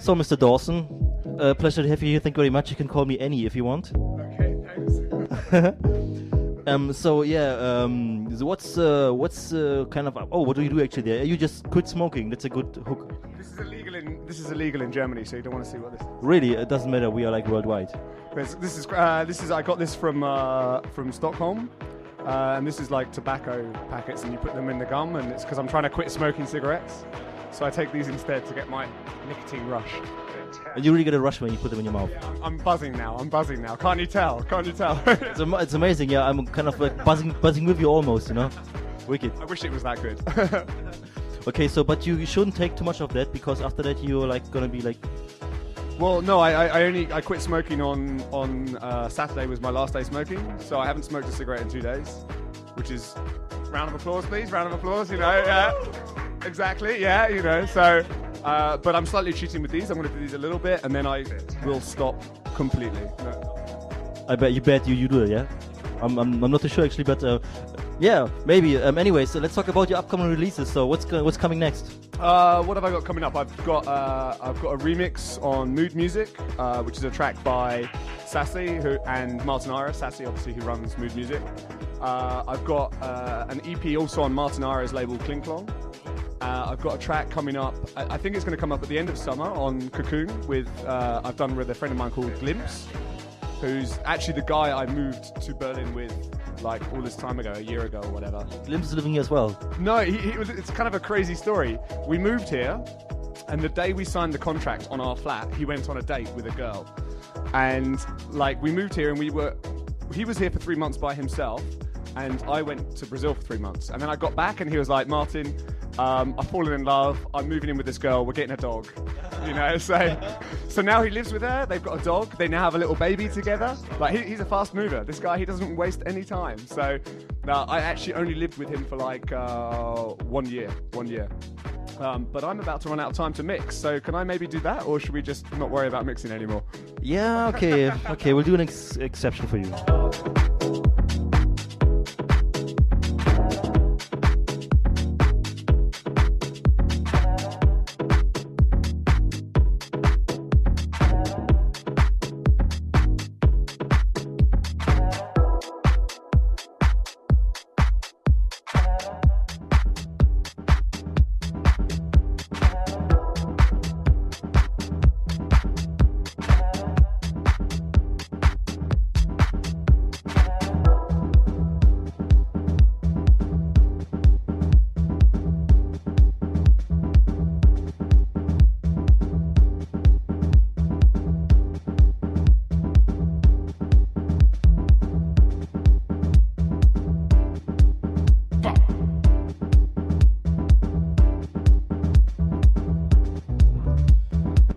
So, Mr. Dawson, pleasure to have you here. Thank you very much. You can call me Annie if you want. Okay, thanks. So what's kind of what do you do actually there? You just quit smoking. That's a good hook. This is illegal in Germany, so you don't want to see what this is. Really, it doesn't matter. We are like worldwide. This is I got this from Stockholm, and this is like tobacco packets, and you put them in the gum, and it's because I'm trying to quit smoking cigarettes, so I take these instead to get my nicotine rush. And you really get a rush when you put them in your mouth. Yeah, I'm buzzing now. Can't you tell? It's amazing. Yeah, I'm kind of like buzzing with you almost. You know, wicked. I wish it was that good. Okay, so but you shouldn't take too much of that because after that you're like gonna be like. Well, no, I quit smoking on Saturday was my last day smoking, so I haven't smoked a cigarette in 2 days, which is round of applause, please. Round of applause. You know, yeah, exactly. Yeah, you know. So, but I'm slightly cheating with these. I'm going to do these a little bit, and then I will stop completely. No. I bet you do it. Yeah, I'm not too sure actually, but. Yeah, maybe. Anyway, so let's talk about your upcoming releases. So what's coming next? What have I got coming up? I've got a remix on Mood Music, which is a track by Sassy and Martin Ira. Sassy, obviously, who runs Mood Music. I've got an EP also on Martin Ira's label Kling Klong. I've got a track coming up. I think it's going to come up at the end of summer on Cocoon. I've done with a friend of mine called Glimpse, who's actually the guy I moved to Berlin with. Like all this time ago, a year ago or whatever. Glimpse is living here as well. No, it's kind of a crazy story. We moved here, and the day we signed the contract on our flat, he went on a date with a girl. And like we moved here, and he was here for 3 months by himself, and I went to Brazil for 3 months. And then I got back, and he was like, Martin, I've fallen in love. I'm moving in with this girl. We're getting a dog. You know, so now he lives with her. They've got a dog. They now have a little baby together. Like he's a fast mover. This guy, he doesn't waste any time. So I actually only lived with him for like 1 year. But I'm about to run out of time to mix. So can I maybe do that, or should we just not worry about mixing anymore? Yeah. Okay. Okay. We'll do an exception for you.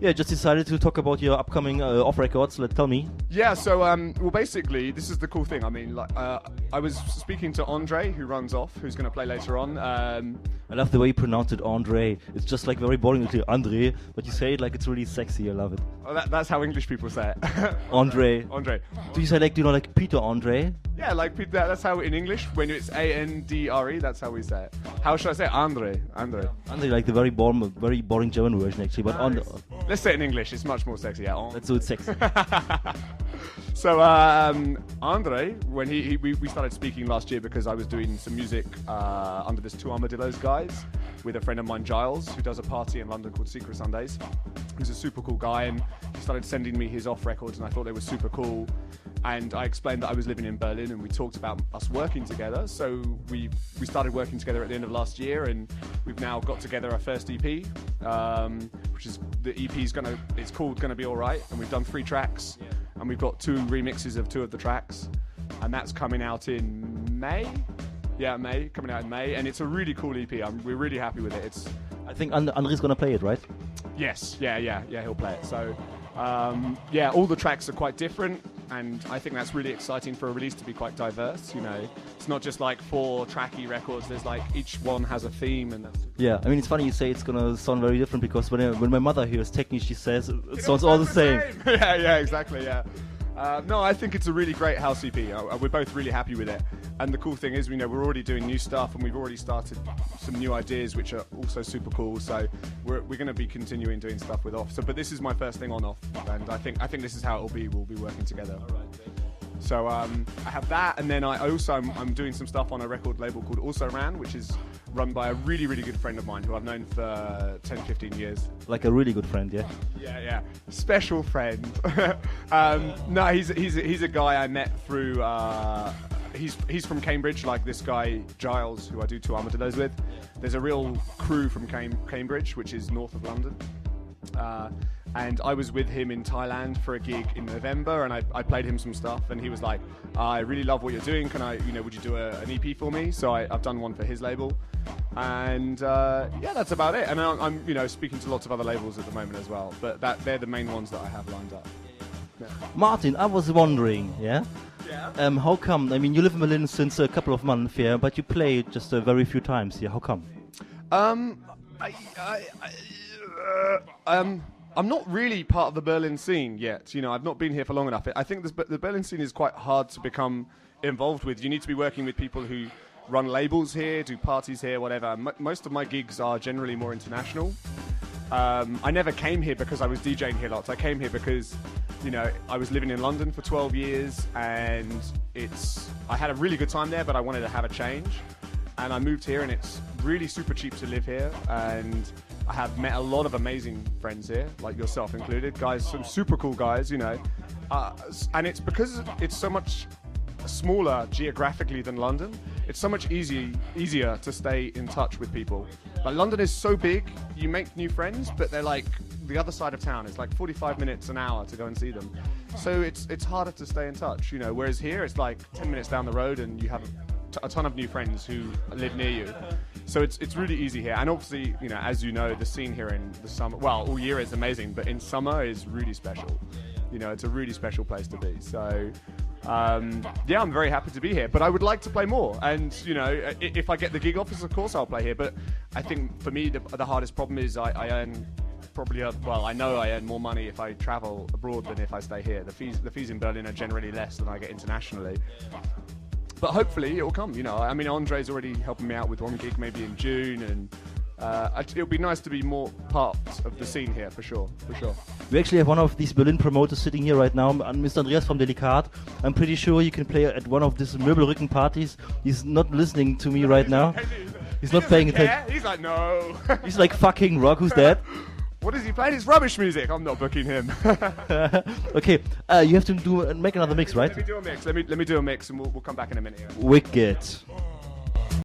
Yeah, just decided to talk about your upcoming off records. Tell me. Yeah, so well, basically, this is the cool thing. I mean, like, I was speaking to Andre, who runs off, who's going to play later on. I love the way you pronounce it, Andre. It's just like very boring to Andre, but you say it like it's really sexy. I love it. Oh, that's how English people say it. Andre. Andre. Do you say like, like Peter Andre? Yeah, like Peter. That's how in English, when it's Andre, that's how we say it. How should I say it? Andre, like the very boring German version actually, but Andre. Let's say it in English. It's much more sexy. Yeah. Let's do it sexy. So Andre, when we started speaking last year because I was doing some music under this Two Armadillos guys with a friend of mine, Giles, who does a party in London called Secret Sundays. He's a super cool guy, and he started sending me his off records, and I thought they were super cool. And I explained that I was living in Berlin, and we talked about us working together. So we started working together at the end of last year, and we've now got together our first EP, which is the EP's it's called Gonna Be Alright, and we've done 3 tracks, and we've got 2 remixes of 2 of the tracks, and that's coming out in May. Yeah, coming out in May, and it's a really cool EP. We're really happy with it. I think Andre's gonna play it, right? Yes, yeah, he'll play it. So, all the tracks are quite different, and I think that's really exciting for a release to be quite diverse. You know, it's not just like 4 tracky records. There's like each one has a theme, and that's yeah. I mean, it's funny you say it's gonna sound very different because when my mother hears techno, she says it sounds all the same. Yeah, exactly, yeah. No, I think it's a really great house EP. We're both really happy with it. And the cool thing is, we're already doing new stuff, and we've already started some new ideas, which are also super cool. So we're going to be continuing doing stuff with Off. So, but this is my first thing on Off, and I think this is how it'll be. We'll be working together. So I have that, and then I'm doing some stuff on a record label called Also Ran, which is run by a really, really good friend of mine who I've known for 10, 15 years. Like a really good friend, yeah? Yeah. Special friend. No, he's a guy I met through... He's from Cambridge, like this guy, Giles, who I do Two Armadillos with. There's a real crew from Cambridge, which is north of London. And I was with him in Thailand for a gig in November, and I played him some stuff, and he was like, I really love what you're doing, can I, would you do an EP for me? So I've done one for his label, and that's about it. And I'm speaking to lots of other labels at the moment as well, but they're the main ones that I have lined up. Yeah. Martin, I was wondering, how come, you live in Berlin since a couple of months, but you play just a very few times here, how come? I'm not really part of the Berlin scene yet. I've not been here for long enough. I think the Berlin scene is quite hard to become involved with. You need to be working with people who run labels here, do parties here, whatever. Most of my gigs are generally more international. I never came here because I was DJing here lots. I came here because, I was living in London for 12 years, and I had a really good time there, but I wanted to have a change. And I moved here, and it's really super cheap to live here, and I have met a lot of amazing friends here, like yourself included, guys, some super cool guys, and it's because it's so much smaller geographically than London. It's so much easier to stay in touch with people. Like, London is so big, you make new friends, but they're like the other side of town. It's like 45 minutes, an hour to go and see them. So it's harder to stay in touch, whereas here it's like 10 minutes down the road and you have a ton of new friends who live near you. So it's really easy here. And obviously, as the scene here in the summer, well, all year is amazing, but in summer is really special. It's a really special place to be. So, I'm very happy to be here, but I would like to play more. And, if I get the gig offers, of course I'll play here. But I think for me, the hardest problem is I earn probably, I know I earn more money if I travel abroad than if I stay here. The fees in Berlin are generally less than I get internationally. But hopefully it will come, Andre's already helping me out with one gig maybe in June, and it'll be nice to be more part of the scene here, for sure. We actually have one of these Berlin promoters sitting here right now, Mr. Andreas from Delikat. I'm pretty sure you can play at one of these Möbelrücken parties. He's not listening to me right now. He's not paying attention. He's like, no. He's like, fucking rock, who's that? What is he playing? It's rubbish music. I'm not booking him. Okay, you have to make another mix, right? Let me do a mix. Let me do a mix, and we'll come back in a minute. Wicked.